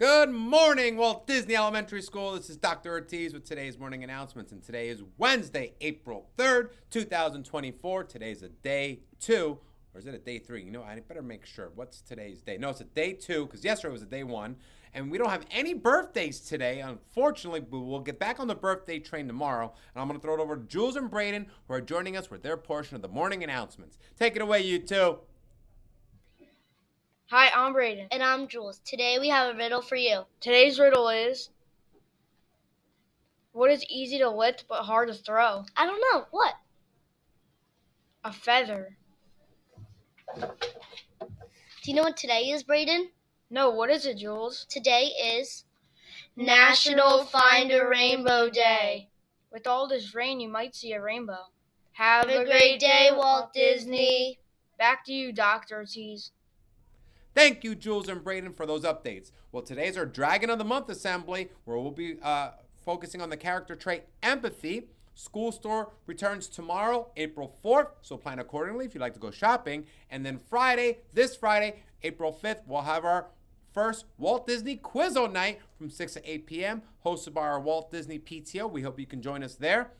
Good morning, Walt Disney Elementary School. This is Dr. Ortiz with today's morning announcements. And today is Wednesday, April 3rd, 2024. Today's a day 2. Or is it a day 3? You know, I better make sure. What's today's day? No, it's a day 2 because yesterday was a day 1. And we don't have any birthdays today. Unfortunately, but we'll get back on the birthday train tomorrow. And I'm going to throw it over to Jules and Braden, who are joining us with their portion of the morning announcements. Take it away, you two. Hi, I'm Braden. And I'm Jules. Today we have a riddle for you. Today's riddle is, what is easy to lift but hard to throw? I don't know. What? A feather. Do you know what today is, Braden? No, what is it, Jules? Today is National Find a Rainbow Day. With all this rain, you might see a rainbow. Have a great day, Walt Disney. Back to you, Dr. Ortiz. Thank you, Jules and Braden, for those updates. Well, today's our Dragon of the Month assembly, where we'll be focusing on the character trait empathy. School store returns tomorrow, April 4th, so plan accordingly if you'd like to go shopping. And then this Friday, April 5th, we'll have our first Walt Disney Quizzo night from 6 to 8 p.m., hosted by our Walt Disney PTO. We hope you can join us there.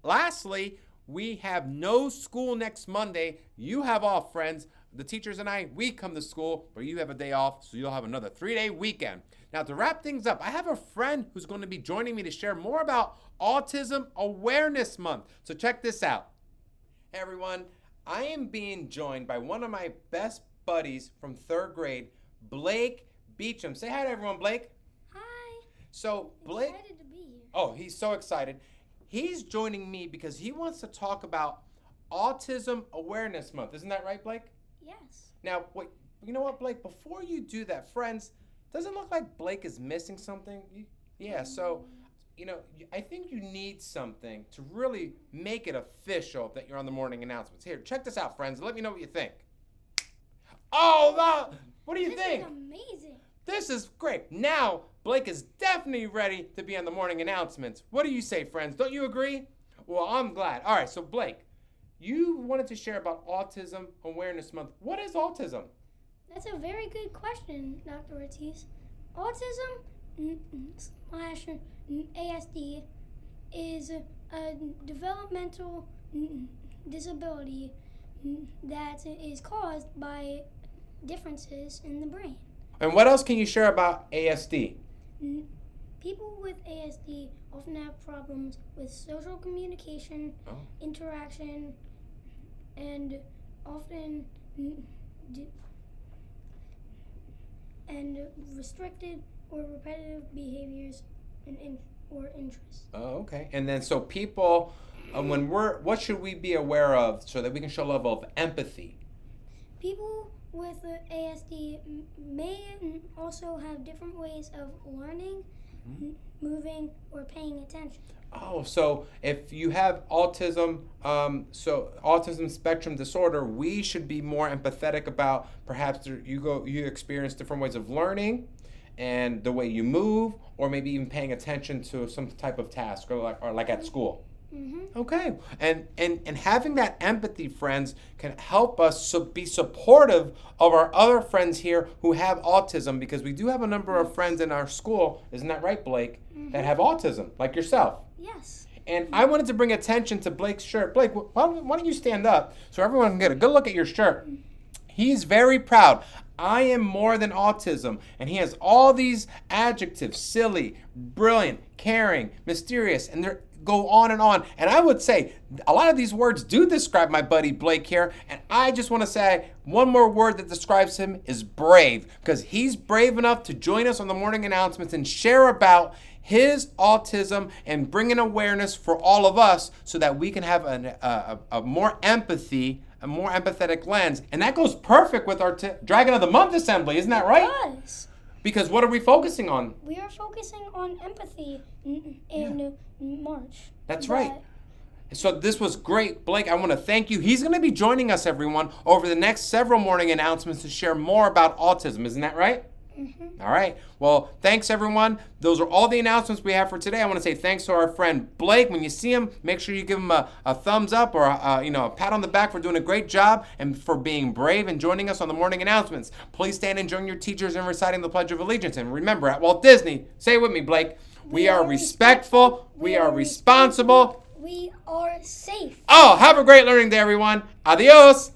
Lastly, we have no school next Monday. You have off, friends. The teachers and I, we come to school, but you have a day off, so you'll have another 3-day weekend. Now, to wrap things up, I have a friend who's going to be joining me to share more about Autism Awareness Month. So check this out. Hey, everyone. I am being joined by one of my best buddies from 3rd grade, Blake Beecham. Say hi to everyone, Blake. Hi. So, Blake. Excited to be here. Oh, he's so excited. He's joining me because he wants to talk about Autism Awareness Month. Isn't that right, Blake? Yes. Now, wait, you know what, Blake? Before you do that, friends, doesn't it look like Blake is missing something? Yeah, so, I think you need something to really make it official that you're on the morning announcements. Here, check this out, friends. Let me know what you think. Oh, wow. What do you think? This is amazing. This is great. Now, Blake is definitely ready to be on the morning announcements. What do you say, friends? Don't you agree? Well, I'm glad. All right, so Blake, you wanted to share about Autism Awareness Month. What is autism? That's a very good question, Dr. Ortiz. Autism slash ASD is a developmental disability that is caused by differences in the brain. And what else can you share about ASD? People with ASD often have problems with social communication, interaction, and often and restricted or repetitive behaviors or interests. Oh, okay. And then so people, what should we be aware of so that we can show a level of empathy? People with ASD may also have different ways of learning, moving, or paying attention. Oh, so if you have autism, autism spectrum disorder, we should be more empathetic about perhaps you experience different ways of learning and the way you move, or maybe even paying attention to some type of task or like at school. Mm-hmm. Okay, and having that empathy, friends, can help us be supportive of our other friends here who have autism, because we do have a number of friends in our school, isn't that right, Blake, that have autism, like yourself. Yes. And I wanted to bring attention to Blake's shirt. Blake, why don't you stand up so everyone can get a good look at your shirt? He's very proud. I am more than autism. And he has all these adjectives: silly, brilliant, caring, mysterious, and they go on and on. And I would say a lot of these words do describe my buddy Blake here. And I just want to say one more word that describes him is brave, because he's brave enough to join us on the morning announcements and share about his autism and bring an awareness for all of us so that we can have a more empathy, a more empathetic lens. And that goes perfect with our Dragon of the Month assembly, isn't that right? It does. Because what are we focusing on? We are focusing on empathy in March. That's right. So this was great. Blake, I want to thank you. He's going to be joining us, everyone, over the next several morning announcements to share more about autism. Isn't that right? All right. Well, thanks, everyone. Those are all the announcements we have for today. I want to say thanks to our friend Blake. When you see him, make sure you give him a thumbs up or a pat on the back for doing a great job and for being brave and joining us on the morning announcements. Please stand and join your teachers in reciting the Pledge of Allegiance. And remember, at Walt Disney, say it with me, Blake, we are respectful, we are responsible, we are safe. Oh, have a great learning day, everyone. Adios.